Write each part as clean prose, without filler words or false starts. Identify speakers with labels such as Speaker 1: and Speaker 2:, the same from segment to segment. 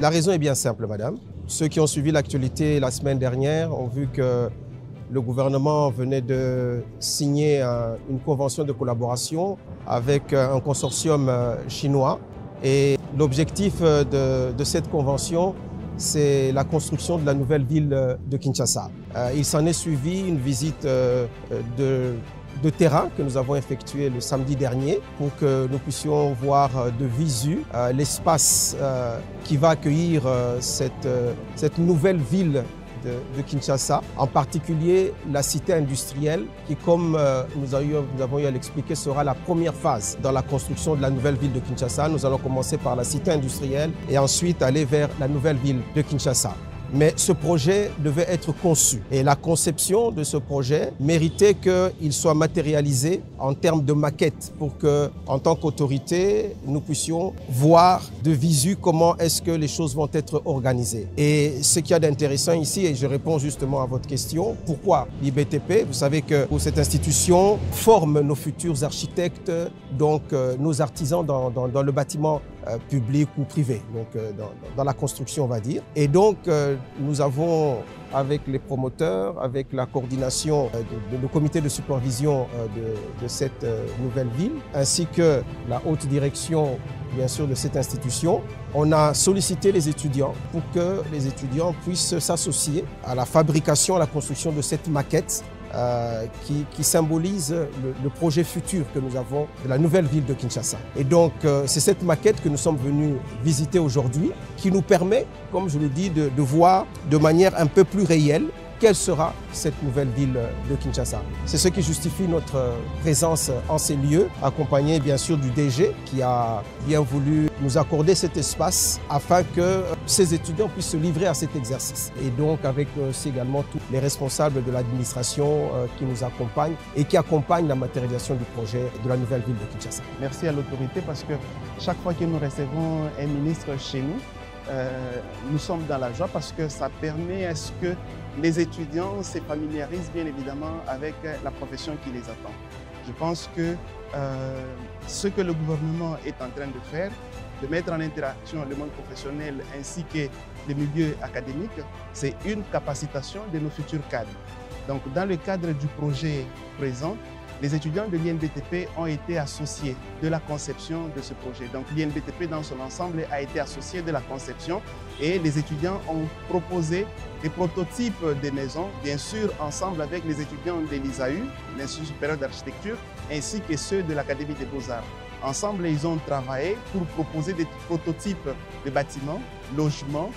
Speaker 1: La raison est bien simple, madame. Ceux qui ont suivi l'actualité la semaine dernière ont vu que le gouvernement venait de signer une convention de collaboration avec un consortium chinois. Et l'objectif de cette convention, c'est la construction de la nouvelle ville de Kinshasa. Il s'en est suivi une visite de terrain que nous avons effectuée le samedi dernier pour que nous puissions voir de visu l'espace qui va accueillir cette nouvelle ville de Kinshasa, en particulier la cité industrielle qui, comme nous avons eu à l'expliquer, sera la première phase dans la construction de la nouvelle ville de Kinshasa. Nous allons commencer par la cité industrielle et ensuite aller vers la nouvelle ville de Kinshasa. Mais ce projet devait être conçu et la conception de ce projet méritait qu'il soit matérialisé en termes de maquette pour que, en tant qu'autorité, nous puissions voir de visu comment est-ce que les choses vont être organisées. Et ce qu'il y a d'intéressant ici, et je réponds justement à votre question, pourquoi l'IBTP? Vous savez que cette institution forme nos futurs architectes, donc nos artisans dans le bâtiment public ou privé, donc dans la construction on va dire. Et donc nous avons avec les promoteurs, avec la coordination du comité de supervision de cette nouvelle ville, ainsi que la haute direction bien sûr de cette institution, on a sollicité les étudiants pour que les étudiants puissent s'associer à la fabrication, à la construction de cette maquette qui symbolise le projet futur que nous avons de la nouvelle ville de Kinshasa. Et donc, c'est cette maquette que nous sommes venus visiter aujourd'hui qui nous permet, comme je le dis, de voir de manière un peu plus réelle quelle sera cette nouvelle ville de Kinshasa. C'est ce qui justifie notre présence en ces lieux, accompagné bien sûr du DG qui a bien voulu nous accorder cet espace afin que ces étudiants puissent se livrer à cet exercice. Et donc avec aussi également tous les responsables de l'administration qui nous accompagnent et qui accompagnent la matérialisation du projet de la nouvelle ville de Kinshasa.
Speaker 2: Merci à l'autorité parce que chaque fois que nous recevons un ministre chez nous, nous sommes dans la joie parce que ça permet à ce que les étudiants se familiarisent bien évidemment avec la profession qui les attend. Je pense que ce que le gouvernement est en train de faire, de mettre en interaction le monde professionnel ainsi que les milieux académiques, c'est une capacitation de nos futurs cadres. Donc dans le cadre du projet présent, les étudiants de l'INBTP ont été associés de la conception de ce projet. Donc l'INBTP dans son ensemble a été associé de la conception et les étudiants ont proposé des prototypes des maisons, bien sûr ensemble avec les étudiants de l'ISAU, l'Institut supérieur d'architecture, ainsi que ceux de l'Académie des beaux-arts. Ensemble, ils ont travaillé pour proposer des prototypes de bâtiments, logements,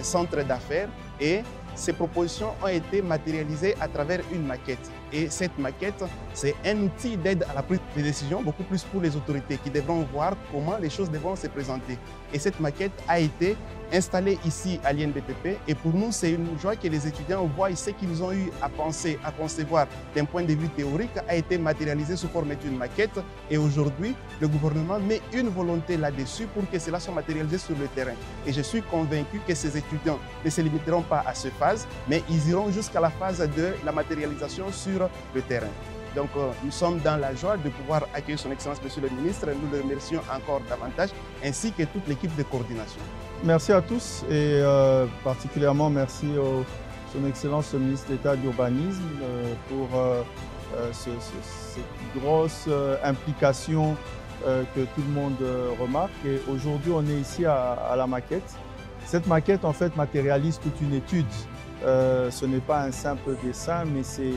Speaker 2: centres d'affaires et ces propositions ont été matérialisées à travers une maquette. Et cette maquette, c'est un outil d'aide à la prise de décision, beaucoup plus pour les autorités qui devront voir comment les choses devront se présenter. Et cette maquette a été installée ici à l'INBTP. Et pour nous, c'est une joie que les étudiants voient ce qu'ils ont eu à penser, à concevoir d'un point de vue théorique, a été matérialisé sous forme d'une maquette. Et aujourd'hui, le gouvernement met une volonté là-dessus pour que cela soit matérialisé sur le terrain. Et je suis convaincu que ces étudiants ne se limiteront pas à cette phase, mais ils iront jusqu'à la phase de la matérialisation sur le terrain. Donc nous sommes dans la joie de pouvoir accueillir son Excellence Monsieur le Ministre. Nous le remercions encore davantage, ainsi que toute l'équipe de coordination.
Speaker 3: Merci à tous et particulièrement merci à son Excellence le Ministre d'État de l'Urbanisme pour cette grosse implication que tout le monde remarque. Et aujourd'hui, on est ici à la maquette. Cette maquette, en fait, matérialise toute une étude. Ce n'est pas un simple dessin, mais c'est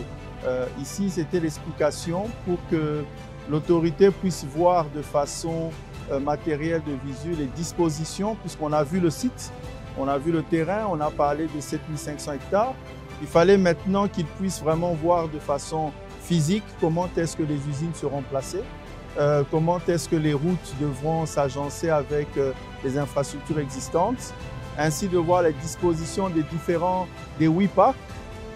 Speaker 3: ici, c'était l'explication pour que l'autorité puisse voir de façon matérielle de visu les dispositions, puisqu'on a vu le site, on a vu le terrain, on a parlé de 7500 hectares. Il fallait maintenant qu'ils puissent vraiment voir de façon physique comment est-ce que les usines seront placées, comment est-ce que les routes devront s'agencer avec les infrastructures existantes, ainsi de voir les dispositions des 8 parcs,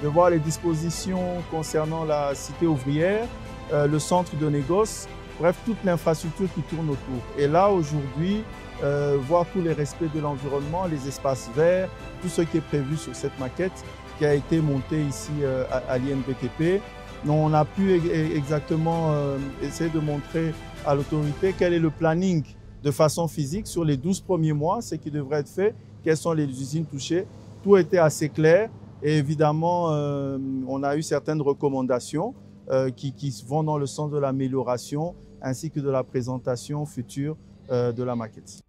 Speaker 3: de voir les dispositions concernant la cité ouvrière, le centre de négoce, bref, toute l'infrastructure qui tourne autour. Et là, aujourd'hui, voir tous les respects de l'environnement, les espaces verts, tout ce qui est prévu sur cette maquette qui a été montée ici à l'INBTP. On a pu exactement essayer de montrer à l'autorité quel est le planning de façon physique sur les 12 premiers mois, ce qui devrait être fait, quelles sont les usines touchées. Tout était assez clair et évidemment, on a eu certaines recommandations qui vont dans le sens de l'amélioration ainsi que de la présentation future de la maquette.